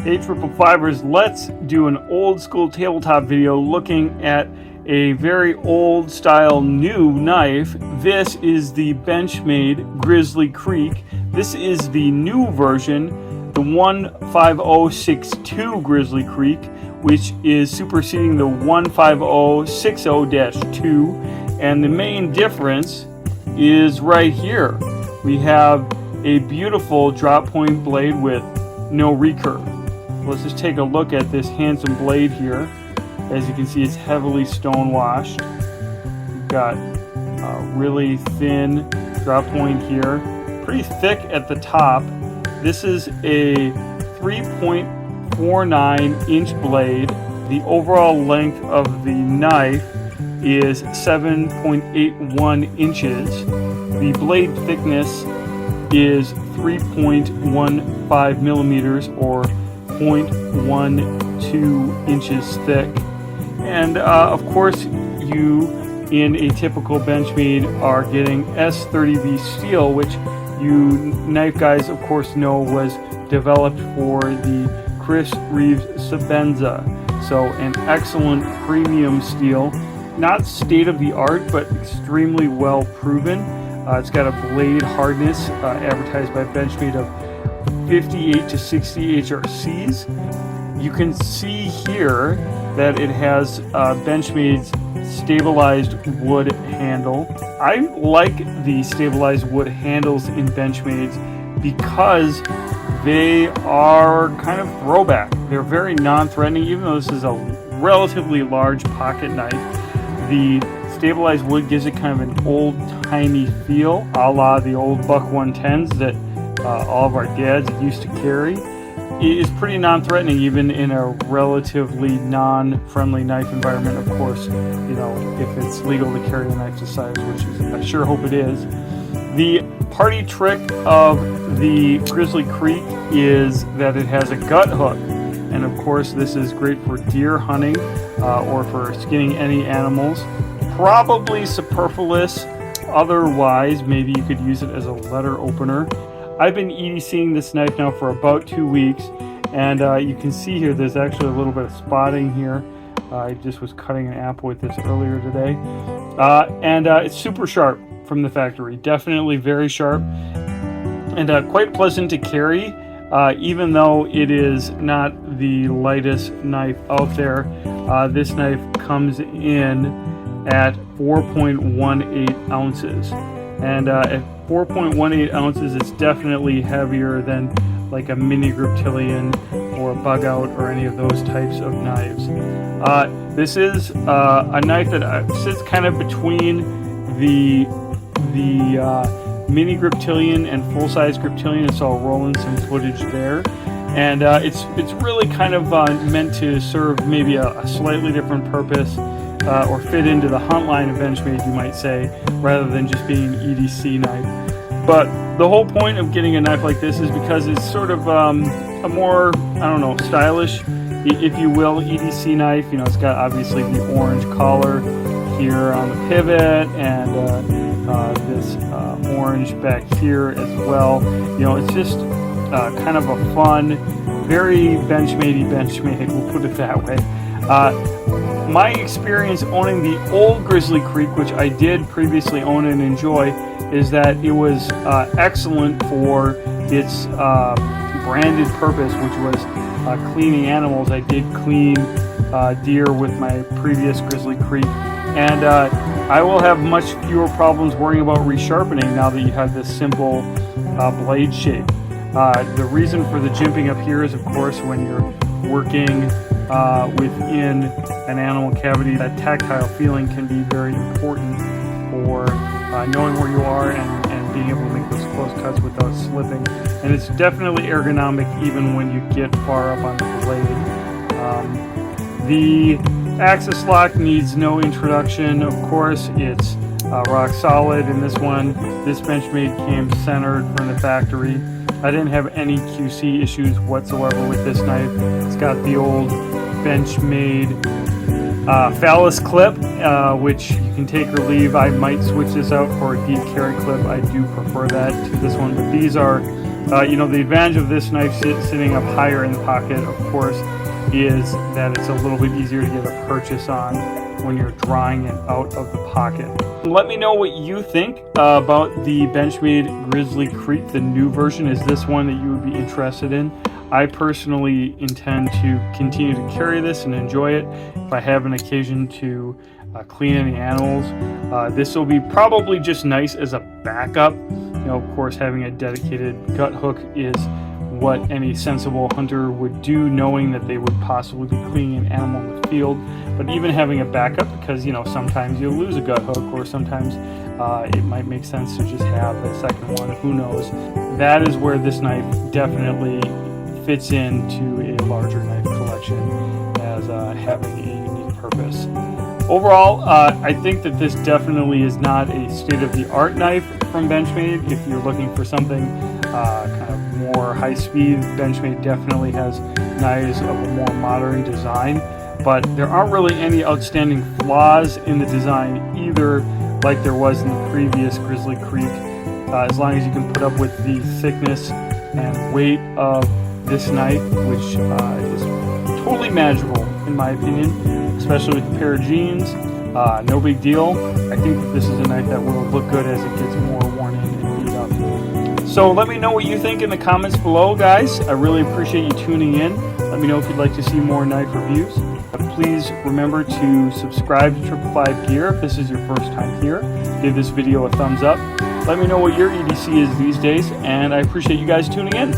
Hey Triple Fivers, let's do an old school tabletop video looking at a very old style new knife. This is the Benchmade Grizzly Creek. This is the new version, the 15062 Grizzly Creek, which is superseding the 15060-2. And the main difference is right here. We have a beautiful drop point blade with no recurve. Let's just take a look at this handsome blade here. As you can see, it's heavily stone washed. We've got a really thin drop point here, pretty thick at the top. This is a 3.49 inch blade. The overall length of the knife is 7.81 inches. The blade thickness is 3.15 millimeters or 0.12 inches thick. And of course, you in a typical Benchmade are getting S30V steel, which you knife guys of course know was developed for the Chris Reeves Sabenza. So an excellent premium steel, not state of the art, but extremely well proven. It's got a blade hardness advertised by Benchmade of 58 to 60 HRCs. You can see here that it has Benchmade's stabilized wood handle. I like the stabilized wood handles in Benchmade's because they are kind of throwback. They're very non-threatening, even though this is a relatively large pocket knife. The stabilized wood gives it kind of an old-timey feel, a la the old Buck 110s that all of our dads used to carry. It is pretty non-threatening even in a relatively non-friendly knife environment, of course, you know, if it's legal to carry a knife this size, which is, I sure hope it is. The party trick of the Grizzly Creek is that it has a gut hook, and of course this is great for deer hunting or for skinning any animals. Probably superfluous otherwise. Maybe you could use it as a letter opener. I've been EDCing this knife now for about 2 weeks, and you can see here there's actually a little bit of spotting here. I just was cutting an apple with this earlier today. It's super sharp from the factory, definitely very sharp, and quite pleasant to carry, even though it is not the lightest knife out there. This knife comes in at 4.18 ounces. And at 4.18 ounces, it's definitely heavier than like a mini griptilian or a bug out or any of those types of knives. This is a knife that sits kind of between the mini griptilian and full-size griptilian, so I'll roll in some footage there. And it's really kind of meant to serve maybe a slightly different purpose, or fit into the hunt line of Benchmade, you might say, rather than just being an EDC knife. But the whole point of getting a knife like this is because it's sort of a more, I don't know, stylish, if you will, EDC knife. You know, it's got obviously the orange collar here on the pivot, and this orange back here as well. You know, it's just kind of a fun, very Benchmade, we'll put it that way. My experience owning the old Grizzly Creek, which I did previously own and enjoy, is that it was excellent for its branded purpose, which was cleaning animals. I did clean deer with my previous Grizzly Creek, and I will have much fewer problems worrying about resharpening now that you have this simple blade shape. The reason for the jimping up here is, of course, when you're working within an animal cavity, that tactile feeling can be very important for knowing where you are and being able to make those close cuts without slipping. And it's definitely ergonomic even when you get far up on the blade. The axis lock needs no introduction, of course. It's rock solid in this one. This Benchmade came centered from the factory. I didn't have any QC issues whatsoever with this knife. It's got the old Benchmade phallus clip, which you can take or leave. I might switch this out for a deep carry clip. I do prefer that to this one, but these are You know, the advantage of this knife sitting up higher in the pocket, of course, is that it's a little bit easier to get a purchase on when you're drawing it out of the pocket. Let me know what you think about the Benchmade Grizzly Creek, the new version. Is this one that you would be interested in? I personally intend to continue to carry this and enjoy it. If I have an occasion to clean any animals, this will be probably just nice as a backup. You know, of course, having a dedicated gut hook is what any sensible hunter would do, knowing that they would possibly be cleaning an animal in the field. But even having a backup, because, you know, sometimes you'll lose a gut hook, or sometimes it might make sense to just have a second one, who knows. That is where this knife definitely fits into a larger knife collection as having a unique purpose. Overall, I think that this definitely is not a state-of-the-art knife from Benchmade. If you're looking for something kind of more high-speed, Benchmade definitely has knives of a more modern design, but there aren't really any outstanding flaws in the design either, like there was in the previous Grizzly Creek, as long as you can put up with the thickness and weight of this knife, which is totally manageable in my opinion, especially with a pair of jeans. No big deal. I think that this is a knife that will look good as it gets more worn in and beat up. So let me know what you think in the comments below, guys. I really appreciate you tuning in. Let me know if you'd like to see more knife reviews. Please remember to subscribe to 555 Gear if this is your first time here. Give this video a thumbs up. Let me know what your EDC is these days, and I appreciate you guys tuning in.